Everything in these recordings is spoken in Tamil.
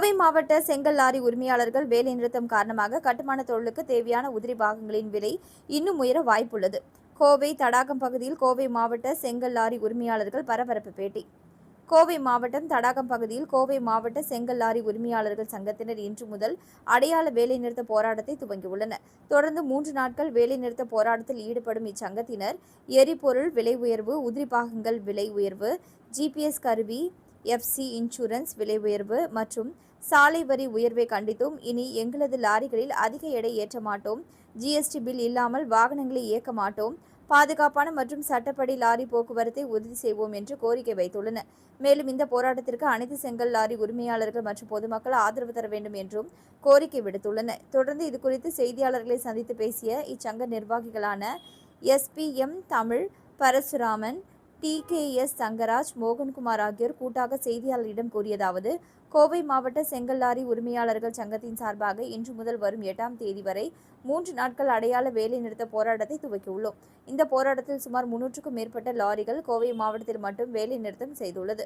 கோவை மாவட்ட செங்கல் லாரி உரிமையாளர்கள் வேலைநிறுத்தம் காரணமாக கட்டுமான தொழிலுக்கு தேவையான உதிரி பாகங்களின் விலை இன்னும் உயர வாய்ப்புள்ளது. கோவை தடாகம் பகுதியில் கோவை மாவட்ட செங்கல் லாரி உரிமையாளர்கள் பரபரப்பு பேட்டி. கோவை மாவட்டம் தடாகம் பகுதியில் கோவை மாவட்ட செங்கல் லாரி உரிமையாளர்கள் சங்கத்தினர் இன்று முதல் அடையாள வேலைநிறுத்த போராட்டத்தை துவங்கியுள்ளனர். தொடர்ந்து 3 நாட்கள் வேலைநிறுத்த போராட்டத்தில் ஈடுபடும் இச்சங்கத்தினர் எரிபொருள் விலை உயர்வு, உதிரி பாகங்கள் விலை உயர்வு, ஜிபிஎஸ் கருவி, FC இன்சூரன்ஸ் விலை உயர்வு மற்றும் சாலை வரி உயர்வை கண்டித்தும் இனி எங்களது லாரிகளில் அதிக எடை ஏற்ற மாட்டோம், GST பில் இல்லாமல் வாகனங்களை இயக்க மாட்டோம், பாதுகாப்பான மற்றும் சட்டப்படி லாரி போக்குவரத்தை உறுதி செய்வோம் என்று கோரிக்கை வைத்துள்ளனர். மேலும் இந்த போராட்டத்திற்கு அனைத்து செங்கல் லாரி உரிமையாளர்கள் மற்றும் பொதுமக்கள் ஆதரவு தர வேண்டும் என்றும் கோரிக்கை விடுத்துள்ளனர். தொடர்ந்து இதுகுறித்து செய்தியாளர்களை சந்தித்து பேசிய இச்சங்க நிர்வாகிகளான SPM தமிழ், பரசுராமன், TKS தங்கராஜ், மோகன்குமார் ஆகியோர் கூட்டாக செய்தியாளர்களிடம் கூறியதாவது: கோவை மாவட்ட செங்கல் லாரி உரிமையாளர்கள் சங்கத்தின் சார்பாக இன்று முதல் வரும் 8ஆம் தேதி வரை 3 நாட்கள் அடையாள வேலைநிறுத்த போராட்டத்தை துவக்கியுள்ளோம். இந்த போராட்டத்தில் சுமார் 300க்கும் மேற்பட்ட லாரிகள் கோவை மாவட்டத்தில் மட்டும் வேலைநிறுத்தம் செய்துள்ளது.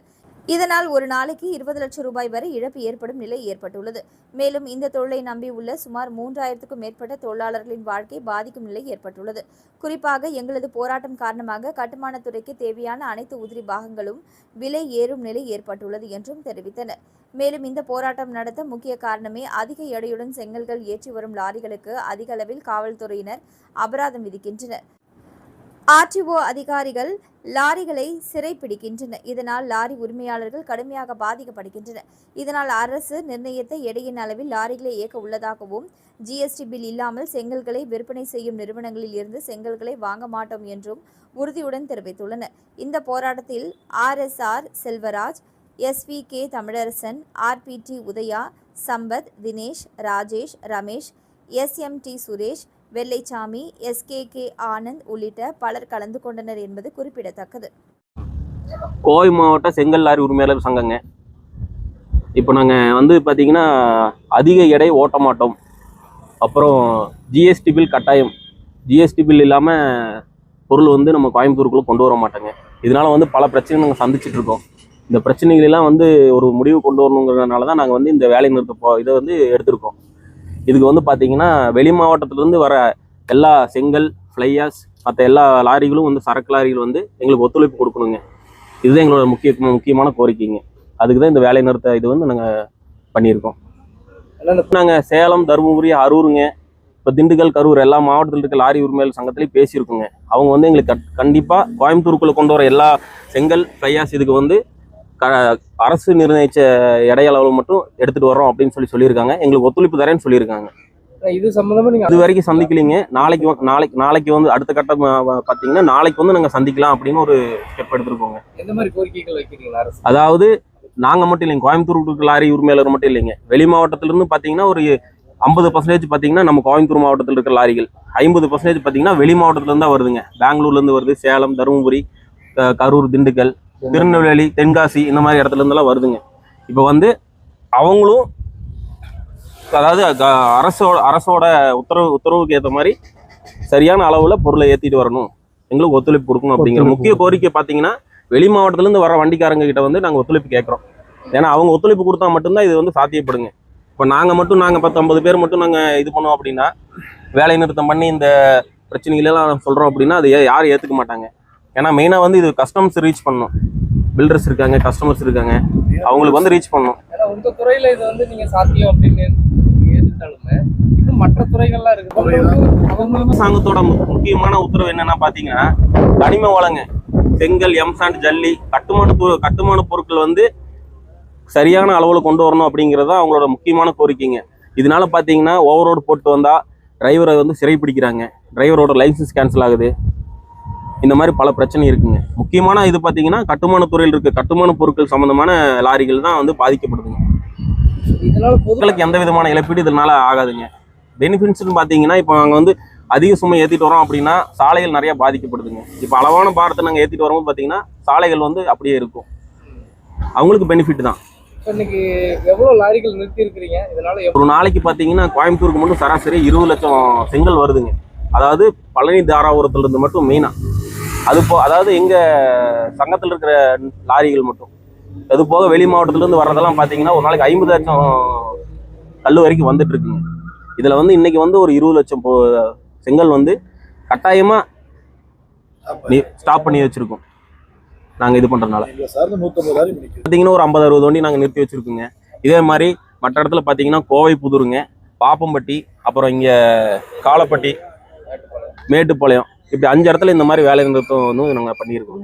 இதனால் ஒரு நாளைக்கு 20 லட்சம் ரூபாய் வரை இழப்பு ஏற்படும் நிலை ஏற்பட்டுள்ளது. மேலும் இந்த தொழிலை நம்பியுள்ள சுமார் 3000க்கும் மேற்பட்ட தொழிலாளர்களின் வாழ்க்கை பாதிக்கும் நிலை ஏற்பட்டுள்ளது. குறிப்பாக எங்களது போராட்டம் காரணமாக கட்டுமானத்துறைக்கு தேவையான அனைத்து உதிரி பாகங்களும் விலை ஏறும் நிலை ஏற்பட்டுள்ளது என்றும் தெரிவித்தனர். மேலும் இந்த போராட்டம் நடத்த முக்கிய காரணமே அதிக எடையுடன் செங்கல்கள் ஏற்றி வரும் லாரிகளுக்கு அதிக அளவில் காவல்துறையினர் அபராதம் விதிக்கின்றனர். RTO அதிகாரிகள் லாரிகளை சிறைப்பிடிக்கின்றனர். இதனால் லாரி உரிமையாளர்கள் கடுமையாக பாதிக்கப்படுகின்றனர். இதனால் அரசு நிர்ணயித்த எடையின் அளவில் லாரிகளை இயக்க உள்ளதாகவும், GST பில் இல்லாமல் செங்கல்களை விற்பனை செய்யும் நிறுவனங்களில் இருந்து செங்கல்களை வாங்க மாட்டோம் என்றும் உறுதியுடன் தெரிவித்துள்ளனர். இந்த போராட்டத்தில் RSR Selvaraj, SVK Tamilarasan, RPT Udaya, Sampath, Dinesh, Rajesh, Ramesh, SMT Suresh, Vellaichamy, SKK Anand உள்ளிட்ட பலர் கலந்து கொண்டனர் என்பது குறிப்பிடத்தக்கது. கோவை மாவட்ட செங்கல் லாரி உரிமையாளர் சங்கங்க. இப்போ நாங்கள் பார்த்தீங்கன்னா அதிக எடை ஓட்ட மாட்டோம், அப்புறம் GST பில் கட்டாயம், GST பில் இல்லாமல் பொருள் நம்ம கோயம்புத்தூருக்குள்ளே கொண்டு வர மாட்டோங்க. இதனால பல பிரச்சனைகள் நாங்கள் சந்திச்சுட்டு இருக்கோம். இந்த பிரச்சனைகளெல்லாம் ஒரு முடிவு கொண்டு வரணுங்கிறதுனால தான் நாங்கள் இந்த வேலை நிறுத்த இதை எடுத்திருக்கோம். இதுக்கு பார்த்தீங்கன்னா வெளி மாவட்டத்திலேருந்து வர எல்லா செங்கல், ஃப்ளையாஸ், மற்ற எல்லா லாரிகளும் சரக்கு லாரிகள் எங்களுக்கு ஒத்துழைப்பு கொடுக்கணுங்க. இதுதான் எங்களோட முக்கியமான கோரிக்கைங்க. அதுக்கு தான் இந்த வேலை நிறுத்த இது நாங்கள் பண்ணியிருக்கோம். நாங்கள் சேலம், தருமபுரி, அரூருங்க, இப்போ திண்டுக்கல், கரூர் எல்லா மாவட்டத்தில் இருக்க லாரி உரிமையாளர் சங்கத்திலையும் பேசியிருக்குங்க. அவங்க எங்களுக்கு கண்டிப்பாக கோயம்புத்தூருக்குள்ளே கொண்டு வர எல்லா செங்கல், ஃப்ளையாஸ் இதுக்கு அரசு நிர்ணயிச்ச எடையளவு மட்டும் எடுத்துட்டு வரோம் அப்படின்னு சொல்லியிருக்காங்க. எங்களுக்கு ஒத்துழைப்பு தரேன்னு சொல்லியிருக்காங்க. இது சம்பந்தமா நீங்க இது வரைக்கும் சந்திக்கலீங்க. நாளைக்கு அடுத்த கட்டம் பார்த்தீங்கன்னா நாளைக்கு நாங்கள் சந்திக்கலாம் அப்படின்னு ஒரு ஸ்டெப் எடுத்துருக்கோங்க. எந்த மாதிரி கோரிக்கைகள் வைக்கிறீங்களா அரசு? அதாவது நாங்கள் மட்டும் இல்லைங்க, கோயம்புத்தூர் லாரி உரிமையாளர் மட்டும் இல்லைங்க, வெளி மாவட்டத்திலிருந்து பார்த்தீங்கன்னா ஒரு 50% பார்த்தீங்கன்னா நம்ம கோயம்புத்தூர் மாவட்டத்தில் இருக்கிற லாரிகள், 50% பார்த்தீங்கன்னா வெளி மாவட்டத்திலேருந்து தான் வருதுங்க. பெங்களூர்லேருந்து வருது, சேலம், தருமபுரி, கரூர், திண்டுக்கல், திருநெல்வேலி, தென்காசி இந்த மாதிரி இடத்துல இருந்தெல்லாம் வருதுங்க. இப்போ அவங்களும் அதாவது அரசோட உத்தரவுக்கு ஏற்ற மாதிரி சரியான அளவில் பொருளை ஏற்றிட்டு வரணும், எங்களுக்கு ஒத்துழைப்பு கொடுக்கணும் அப்படிங்கிற முக்கிய கோரிக்கை. பார்த்தீங்கன்னா வெளி மாவட்டத்திலேருந்து வர வண்டிக்காரங்க கிட்ட நாங்கள் ஒத்துழைப்பு கேட்குறோம். ஏன்னா அவங்க ஒத்துழைப்பு கொடுத்தா மட்டும்தான் இது சாத்தியப்படுங்க. இப்போ நாங்கள் 10-50 பேர் மட்டும் நாங்கள் இது பண்ணோம் அப்படின்னா, வேலை நிறுத்தம் பண்ணி இந்த பிரச்சனைகளெல்லாம் சொல்கிறோம் அப்படின்னா அது யாரும் ஏற்றுக்க மாட்டாங்க. ஏன்னா மெயினாக இது கஸ்டமர்ஸ் ரீச் பண்ணணும். பில்டர்ஸ் இருக்காங்க, கஸ்டமர்ஸ் இருக்காங்க, அவங்களுக்கு ரீச் பண்ணணும். உங்க துறையில இது நீங்க சாத்தியம் அப்படின்னு ஏத்துட்டாலுமே இன்னும் மற்ற துறைகள்லாம் இருக்கு. சங்கத்தோட முக்கியமான உத்தரவு என்னன்னா பாத்தீங்கன்னா, கனிம வளங்க, செங்கல், எம்சாண்ட், ஜல்லி, கட்டுமான பொருட்கள் சரியான அளவுல கொண்டு வரணும் அப்படிங்கறத அவங்களோட முக்கியமான கோரிக்கைங்க. இதனால பாத்தீங்கன்னா ஓவரோடு போட்டு வந்தா டிரைவரை சிறை பிடிக்கிறாங்க, டிரைவரோட லைசன்ஸ் கேன்சல் ஆகுது. இந்த மாதிரி பல பிரச்சனை இருக்குங்க. முக்கியமான இது பார்த்தீங்கன்னா கட்டுமான துறையில் இருக்க கட்டுமான பொருட்கள் சம்பந்தமான லாரிகள் தான் பாதிக்கப்படுதுங்க. இதனால பொதுக்களுக்கு எந்த விதமான இழப்பீடு இதனால ஆகாதுங்க. பெனிஃபிட்ஸ்ன்னு பார்த்தீங்கன்னா, இப்போ நாங்கள் அதிக சுமை ஏற்றிட்டு வரோம் அப்படின்னா சாலைகள் நிறைய பாதிக்கப்படுதுங்க. இப்போ அளவான பாரத்தை நாங்கள் ஏற்றிட்டு வரும்போது பார்த்தீங்கன்னா சாலைகள் அப்படியே இருக்கும். அவங்களுக்கு பெனிஃபிட் தான். இன்னைக்கு எவ்வளோ லாரிகள் நிறுத்தி இருக்கிறீங்க? இதனால ஒரு நாளைக்கு பார்த்தீங்கன்னா கோயம்புத்தூருக்கு மட்டும் சராசரி 20 லட்சம் செங்கல் வருதுங்க. அதாவது பழனி, தாராபுரத்துல இருந்து மட்டும் மெயினா. அதாவது எங்க சங்கத்தில் இருக்கிற லாரிகள் மட்டும் அது போக வெளி மாவட்டத்துலேருந்து வர்றதெல்லாம் பார்த்தீங்கன்னா ஒரு நாளைக்கு 50 லட்சம் கல் வரைக்கும் வந்துட்டு இருக்குங்க. இதில் வந்து இன்னைக்கு வந்து ஒரு 20 லட்சம் செங்கல் வந்து கட்டாயமாக ஸ்டாப் பண்ணி வச்சுருக்கோம் நாங்கள் இது பண்ணுறதுனால. பார்த்தீங்கன்னா ஒரு 50-60 வண்டி நாங்கள் நிறுத்தி வச்சுருக்கோங்க. இதே மாதிரி மற்ற இடத்துல பார்த்தீங்கன்னா கோவை புதூருங்க, பாப்பம்பட்டி, அப்புறம் இங்கே காலப்பட்டி, மேட்டுப்பாளையம், இப்படி 5 இடத்துல இந்த மாதிரி வேலை நிறுத்தம் வந்து நாங்கள் பண்ணியிருக்கோம்.